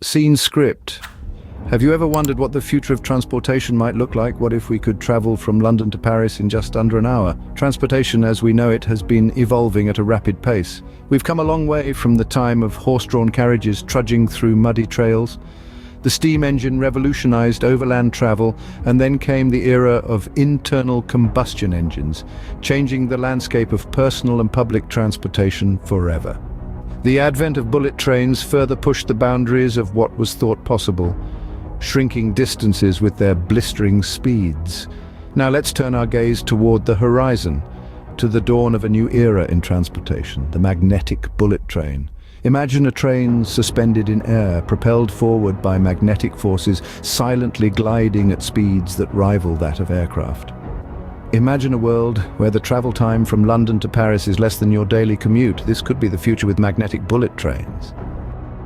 Scene script. Have you ever wondered what the future of transportation might look like? What if we could travel from London to Paris in just under an hour? Transportation as we know it has been evolving at a rapid pace. We've come a long way from the time of horse-drawn carriages trudging through muddy trails. The steam engine revolutionized overland travel, and then came the era of internal combustion engines, changing the landscape of personal and public transportation forever. The advent of bullet trains further pushed the boundaries of what was thought possible, shrinking distances with their blistering speeds. Now let's turn our gaze toward the horizon, to the dawn of a new era in transportation, the magnetic bullet train. Imagine a train suspended in air, propelled forward by magnetic forces, silently gliding at speeds that rival that of aircraft. Imagine a world where the travel time from London to Paris is less than your daily commute. This could be the future with magnetic bullet trains.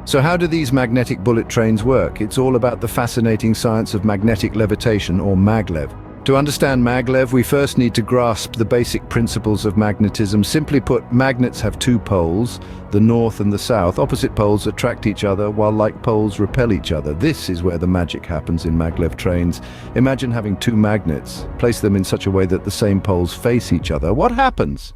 So how do these magnetic bullet trains work? It's all about the fascinating science of magnetic levitation, or maglev. To understand maglev, we first need to grasp the basic principles of magnetism. Simply put, magnets have two poles, the north and the south. Opposite poles attract each other, while like poles repel each other. This is where the magic happens in maglev trains. Imagine having two magnets. Place them in such a way that the same poles face each other. What happens?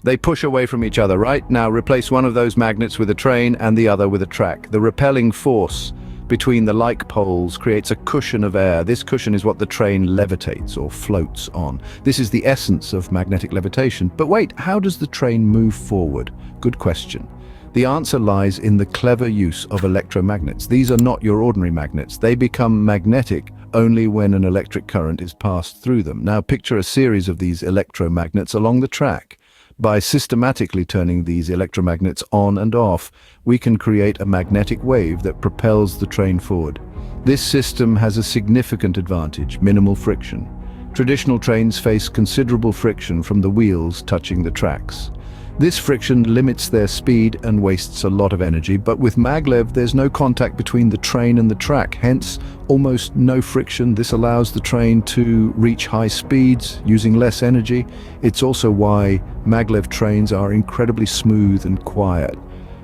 They push away from each other, right? Now replace one of those magnets with a train and the other with a track. The repelling force between the like poles creates a cushion of air. This cushion is what the train levitates or floats on. This is the essence of magnetic levitation. But wait, how does the train move forward? Good question. The answer lies in the clever use of electromagnets. These are not your ordinary magnets. They become magnetic only when an electric current is passed through them. Now picture a series of these electromagnets along the track. By systematically turning these electromagnets on and off, we can create a magnetic wave that propels the train forward. This system has a significant advantage: minimal friction. Traditional trains face considerable friction from the wheels touching the tracks. This friction limits their speed and wastes a lot of energy, but with maglev there's no contact between the train and the track, hence almost no friction. This allows the train to reach high speeds using less energy. It's also why maglev trains are incredibly smooth and quiet.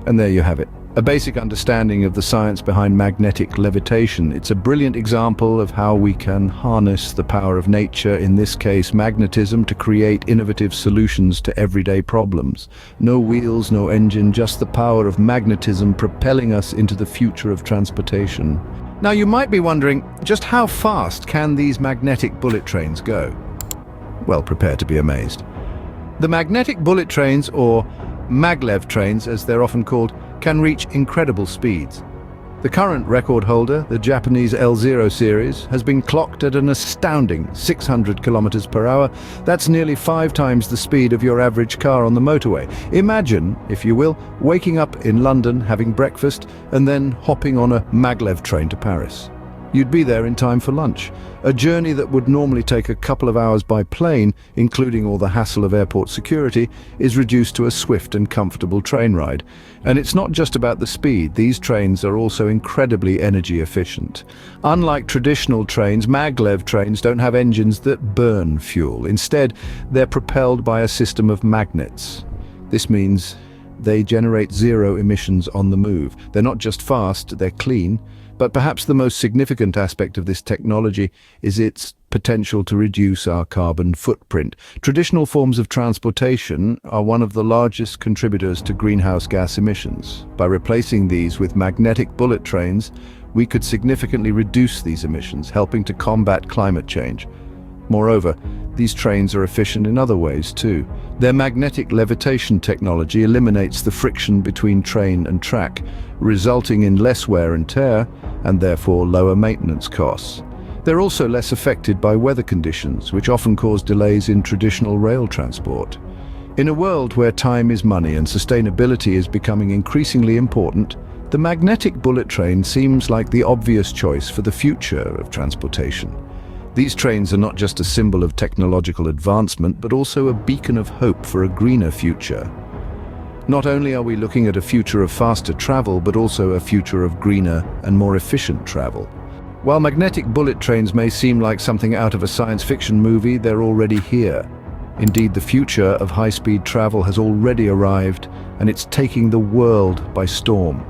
And there you have it. A basic understanding of the science behind magnetic levitation. It's a brilliant example of how we can harness the power of nature, in this case magnetism, to create innovative solutions to everyday problems. No wheels, no engine, just the power of magnetism propelling us into the future of transportation. Now you might be wondering, just how fast can these magnetic bullet trains go? Well, prepare to be amazed. The magnetic bullet trains, or maglev trains as they're often called, can reach incredible speeds. The current record holder, the Japanese L0 series, has been clocked at an astounding 600 kilometers per hour. That's nearly 5 times the speed of your average car on the motorway. Imagine, if you will, waking up in London, having breakfast, and then hopping on a maglev train to Paris. You'd be there in time for lunch. A journey that would normally take a couple of hours by plane, including all the hassle of airport security, is reduced to a swift and comfortable train ride. And it's not just about the speed. These trains are also incredibly energy efficient. Unlike traditional trains, maglev trains don't have engines that burn fuel. Instead, they're propelled by a system of magnets. This means they generate zero emissions on the move. They're not just fast, they're clean. But perhaps the most significant aspect of this technology is its potential to reduce our carbon footprint. Traditional forms of transportation are one of the largest contributors to greenhouse gas emissions. By replacing these with magnetic bullet trains, we could significantly reduce these emissions, helping to combat climate change. Moreover, these trains are efficient in other ways too. Their magnetic levitation technology eliminates the friction between train and track, resulting in less wear and tear, and therefore lower maintenance costs. They're also less affected by weather conditions, which often cause delays in traditional rail transport. In a world where time is money and sustainability is becoming increasingly important, the magnetic bullet train seems like the obvious choice for the future of transportation. These trains are not just a symbol of technological advancement, but also a beacon of hope for a greener future. Not only are we looking at a future of faster travel, but also a future of greener and more efficient travel. While magnetic bullet trains may seem like something out of a science fiction movie, they're already here. Indeed, the future of high-speed travel has already arrived, and it's taking the world by storm.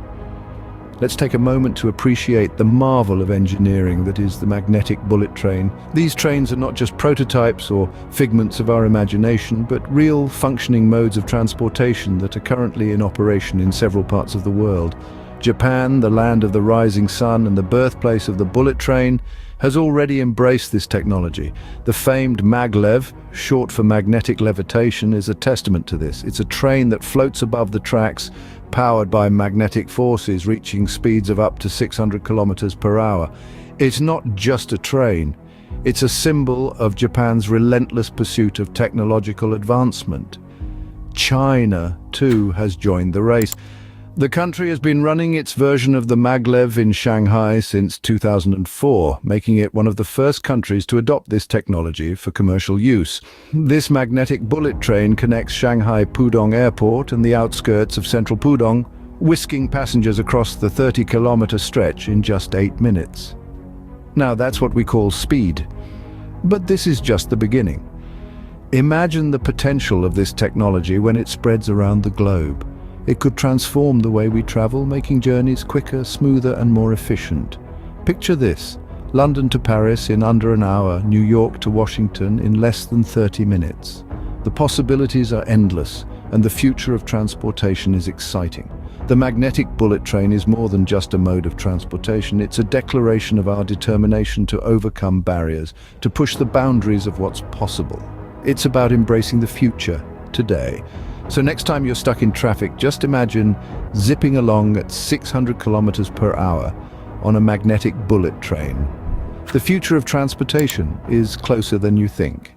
let's take a moment to appreciate the marvel of engineering that is the magnetic bullet train. These trains are not just prototypes or figments of our imagination, but real functioning modes of transportation that are currently in operation in several parts of the world. Japan, the land of the rising sun and the birthplace of the bullet train, has already embraced this technology. The famed maglev, short for magnetic levitation, is a testament to this. It's a train that floats above the tracks, powered by magnetic forces reaching speeds of up to 600 kilometers per hour. It's not just a train. It's a symbol of Japan's relentless pursuit of technological advancement. China, too, has joined the race. The country has been running its version of the maglev in Shanghai since 2004, making it one of the first countries to adopt this technology for commercial use. This magnetic bullet train connects Shanghai Pudong Airport and the outskirts of central Pudong, whisking passengers across the 30-kilometer stretch in just 8 minutes. Now that's what we call speed. But this is just the beginning. Imagine the potential of this technology when it spreads around the globe. It could transform the way we travel, making journeys quicker, smoother, and more efficient. Picture this: London to Paris in under an hour, New York to Washington in less than 30 minutes. The possibilities are endless, and the future of transportation is exciting. The magnetic bullet train is more than just a mode of transportation. It's a declaration of our determination to overcome barriers, to push the boundaries of what's possible. It's about embracing the future, today. So next time you're stuck in traffic, just imagine zipping along at 600 kilometers per hour on a magnetic bullet train. The future of transportation is closer than you think.